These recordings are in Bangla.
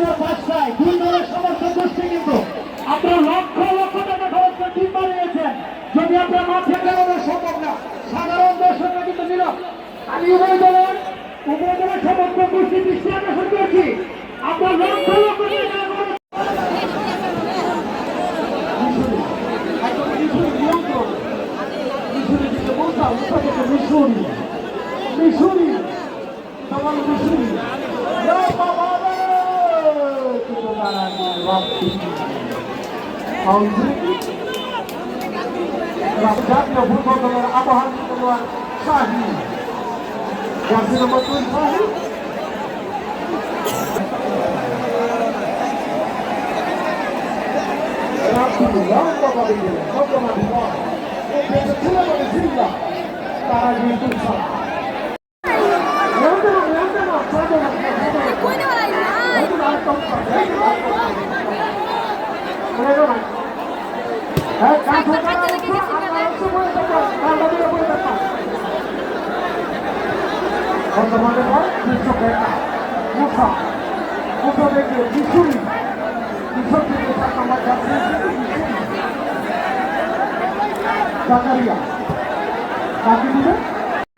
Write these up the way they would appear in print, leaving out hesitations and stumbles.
2005 দুই দলের সমর্থক গোষ্ঠী কিন্তু আপনারা লক্ষ লক্ষ টাকা খরচ করে টিম বানিয়েছেন। যদি আপনার মাঠে খেলানো সম্ভব না, সাধারণ দর্শকরা কিন্তু নিল। আমি উভয় দলের সমর্থক গোষ্ঠী দৃষ্টি আকর্ষণ করছি। আপনার লক্ষ লক্ষ জাতীয় ফুটবল দলের আবহাওয়া খেলোয়াড় শাহী জার্সি নম্বর 2 শাহী বর্তমানে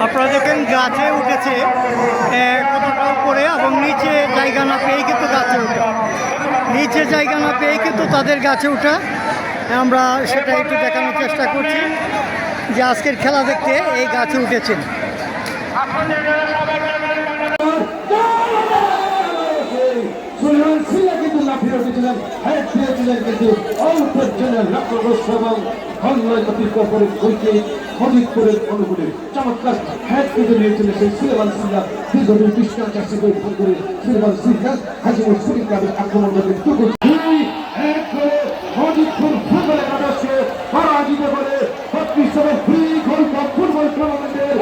আপনারা দেখেন গাছে উঠেছে কতটা উপরে এবং নিচে জায়গা না পেয়ে কিন্তু গাছে ওঠা, নিচে জায়গা না পেয়ে কিন্তু তাদের গাছে ওঠা। আমরা সেটা একটু দেখানোর চেষ্টা করছি যে আজকের খেলা দেখতে এই গাছে উঠেছেন। কিন্তু লাফিয়ে উঠেছিলেন, হেড দিয়েছিলেন কিন্তু অল্পের জন্য লক্ষ্যগ্রস্ত এবং ফরিদপুরের অনুকূলে চমৎকার হ্যাট কিন্তু নিয়েছিলেন সেই সুলেমান সিংহা। দীর্ঘদিন বিশ্বকাপ চাষি করে ফোন করে সুলেমান সিংহা হাজিমুল শরীফ ক্লাবের আক্রমণ করতে ফরিদপুর ফুটবলের কাছে পরাজিত করে 32তম ফ্রি গোল্ড কাপ ফুটবল টুর্নামেন্টের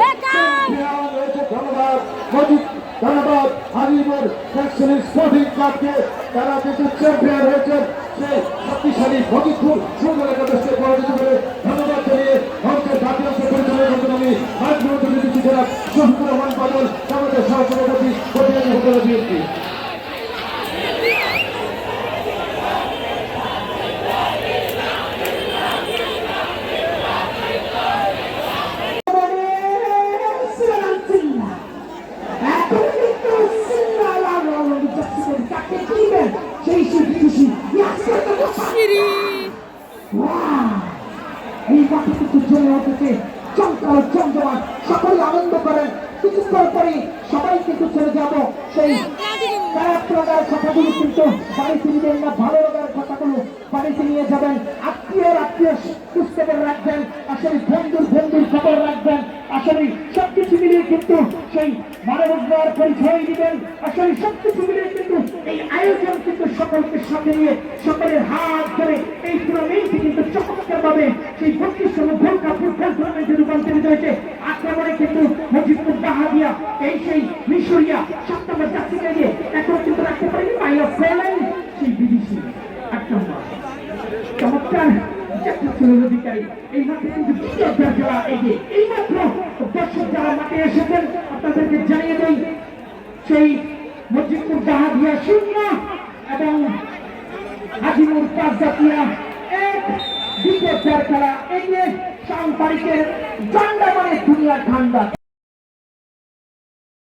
ধন্যবাদ ধন্যবাদ হাজিমুল স্পোর্টিং ক্লাবকে। তারা কিন্তু চ্যাম্পিয়ন হয়েছেন সেই শক্তিশালী ফরিদপুর ফুটবলের কাছে পরাজিত করে। ধন্যবাদ জানিয়ে ভারতের জাতীয় পরিচালনা করতে আমি রাজনীতি জেলা শহীদুর রহমান বাদল আমাদের সহসভাপতি প্রতিনিধি উপজেলা বিএনপি। এই মাঠে কিন্তু জমে উঠেছে চমকার জমজমাট, সকলে আনন্দ করেন। কিছুক্ষণ পরে সবাই কিন্তু চলে যাবো সেই খারাপ লাগার কথাগুলো কিন্তু বাড়িতে নিবেন না, ভালো লাগার কথাগুলো বাড়িতে নিয়ে যাবেন। আত্মীয় পুস্তকের রাখবেন, আসলে বন্ধুর খবর রাখবেন। আসলে সবকিছু মিলিয়ে কিন্তু সেই মানবতার পরিচয় দিবেন। আসলে সবকিছু মিলিয়ে কিন্তু এই আয়োজন কিন্তু সকলকে সাথে নিয়ে সকলের হাত ধরে এই টুর্নামেন্টটি কিন্তু চমৎকার ভাবে সেই 32তম গোল্ড কাপ ফুটবল টুর্নামেন্টে রূপান্তরিত হয়েছে। আক্রমণে কিন্তু মজিদপুর বাহাদিয়া এই সেই মিশরিয়া 7 নম্বর জার্সিকে নিয়ে এখন কিন্তু রাখতে পারেনি মাইয়া ফেলেন সেই বিদেশি আক্রমণ চমৎকার অধিকারী। এই মাঠে কিন্তু খেলা এগিয়ে এই মাত্র দর্শক যারা মাঠে এসেছেন আপনাদেরকে জানিয়ে দেই সেই মসজিদপুর জাহাদিয়া 0 এবং হাজিমুর 5 জাতীয় 1 দ্বিতীয় খেলা এগিয়ে শাম তারিখের ঠান্ডা মানে দুনিয়ার ঠান্ডা।